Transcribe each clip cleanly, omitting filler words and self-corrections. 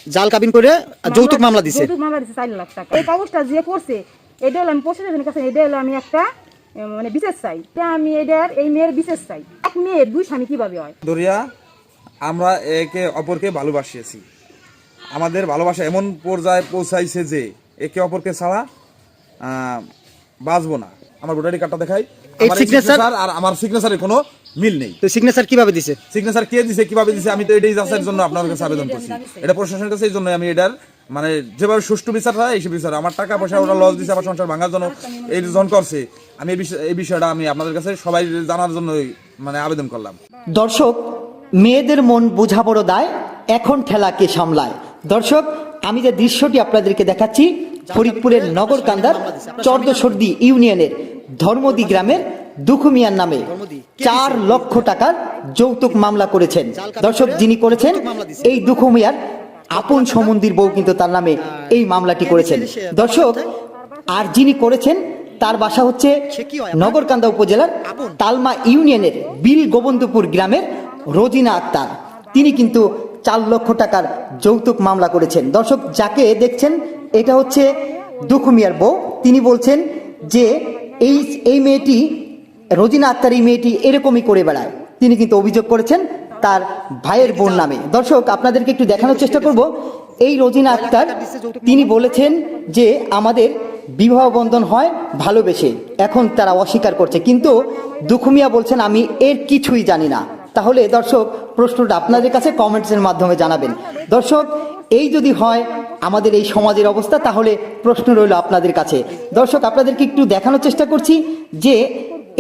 জাল কাবিন করে যৌতুক মামলা দিছে। 4 লাখ টাকা। এই কাগজটা যে করছে এটা হলো আমি প্রশাসনের কাছে, এটা হলো আমি একটা মানে বিশেষ চাই, আমি এই মেয়ের বিশেষ চাই। এক মেয়ের 2 স্বামী কিভাবে হয়? দরিয়া আমরা একে অপরকে ভালোবাসিয়েছি, আমাদের ভালোবাসা এমন পর্যায়ে পৌঁছাইছে যে একে অপরকে ছাড়া বাঁচবো না। আমার ভোটার কার্ডটা দেখাই, আমার সিগনেচার আর আমার সিগনেচারের কোনো মিল নেই। তো সিগনেচার কিভাবে দিছে? সিগনেচার কে দিছে, কিভাবে দিছে, আমি তো এটাই যাচাইয়ের জন্য আপনার কাছে আবেদন করছি। এটা প্রশাসনের কাছে, এই জন্য আমি এটার মানে যেভাবে সুষ্ঠু বিচার হয় এই বিচার, আমার টাকা পয়সা ওরা লস দিছে, আমার সংসার ভাঙার জন্য এই জন করছে, আমি এই বিষয়টা আমি আপনাদের কাছে সবাই জানার জন্য মানে আবেদন করলাম। দর্শক, মেয়েদের মন বোঝা বড় দায়, এখন ঠেলা কে সামলায়। দর্শক, আমি যে দৃশ্যটি আপনাদেরকে দেখাচ্ছি ফরিদপুরের নগরকান্দার চরদসর্দি ইউনিয়নের ধর্মদি গ্রামের দুখু মিয়ার নামে 4 লক্ষ টাকার যৌতুক মামলা করেছেন। দর্শক, যিনি করেছেন এই দুখু মিয়ার আপন সম্বন্ধীর বউ কিন্তু তার নামে এই মামলাটি করেছেন। দর্শক, আর যিনি করেছেন তার বাসা হচ্ছে নগরকান্দা উপজেলার তালমা ইউনিয়নের বিল গোবন্দপুর গ্রামের রোজিনা আক্তার। তিনি কিন্তু 4 লক্ষ টাকার যৌতুক মামলা করেছেন। দর্শক, যাকে দেখছেন এটা হচ্ছে দুখু মিয়ার বউ। তিনি বলছেন যে এই মেয়েটি রোজিনা আক্তার, এই মেয়েটি এরকমই করে বেড়ায়। তিনি কিন্তু অভিযোগ করেছেন তার ভাইয়ের বোন নামে। দর্শক, আপনাদেরকে একটু দেখানোর চেষ্টা করব। এই রোজিনা আক্তার তিনি বলেছেন যে আমাদের বিবাহ বন্ধন হয় ভালোবেসে, এখন তারা অস্বীকার করছে, কিন্তু দুখু মিয়া বলছেন আমি এর কিছুই জানি না। তাহলে দর্শক, প্রশ্নটা আপনাদের কাছে কমেন্টসের মাধ্যমে জানাবেন। দর্শক, এই যদি হয় আমাদের এই সমাজের অবস্থা, তাহলে প্রশ্ন রইল আপনাদের কাছে। দর্শক, আপনাদেরকে একটু দেখানোর চেষ্টা করছি যে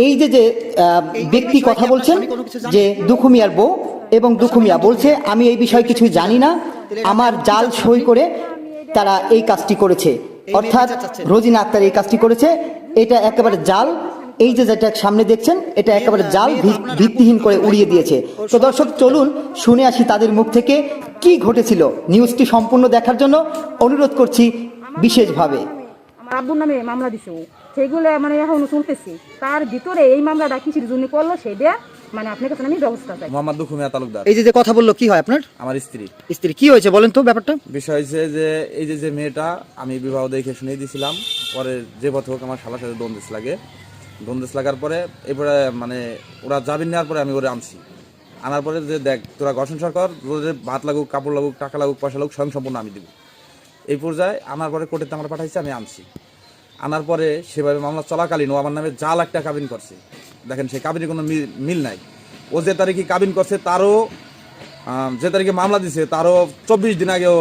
এই যে ব্যক্তি কথা বলছেন যে দুখু মিয়ার বউ, এবং দুখু মিয়া বলছে আমি এই বিষয়ে কিছু জানি না, আমার জাল সই করে তারা এই কাজটি করেছে, অর্থাৎ রোজিনা আক্তার এই কাজটি করেছে। এটা একেবারে জাল। এই যে যেটা সামনে দেখছেন এটা একেবারে জাল, ভিত্তিহীন করে উড়িয়ে দিয়েছে। তো দর্শক, চলুন শুনে আসি তাদের মুখ থেকে কি ঘটেছিল। নিউজটি সম্পূর্ণ দেখার জন্য অনুরোধ করছি বিশেষভাবে। আমার আব্বুর নামে মামলা দিছে, সেগুলো মানে এখন শুনতেছি। তার ভিতরে এই মামলাটা কিসের জন্য করলো সেটা মানে আপনার কাছে আমি ব্যবস্থা চাই। মোহাম্মদ দুখু মিয়া তালুকদার। এই যে কথা বললো, কি হয় আপনার? আমার স্ত্রী। স্ত্রী কি হয়েছে বলেন তো ব্যাপারটা? বিষয় হয়েছে যে এই যে মেয়েটা আমি বিবাহ দেখে শুনেই দিয়েছিলাম, পরে যে পথ হোক আমার শালার সাথে দ্বন্দ্ব লাগার পরে এরপরে মানে ওরা জামিন নেওয়ার পরে আমি ওরা আনার পরে যে দেখ তোরা ঘর সংসার কর, ওদের ভাত লাগুক, কাপড় লাগুক, টাকা লাগুক, পয়সা লাগুক, স্বয়ং সম্পূর্ণ আমি দেবো। এই পর্যায়ে আনার পরে কোর্টেতে আমার পাঠাইছে, আমি আনার পরে সেভাবে মামলা চলাকালীন ও আমার নামে জাল একটা কাবিন করছে। দেখেন, সেই কাবিনের কোনো মিল নাই। ও যে তারিখে কাবিন করছে তারও, যে তারিখে মামলা দিছে তারও 24 দিন আগেও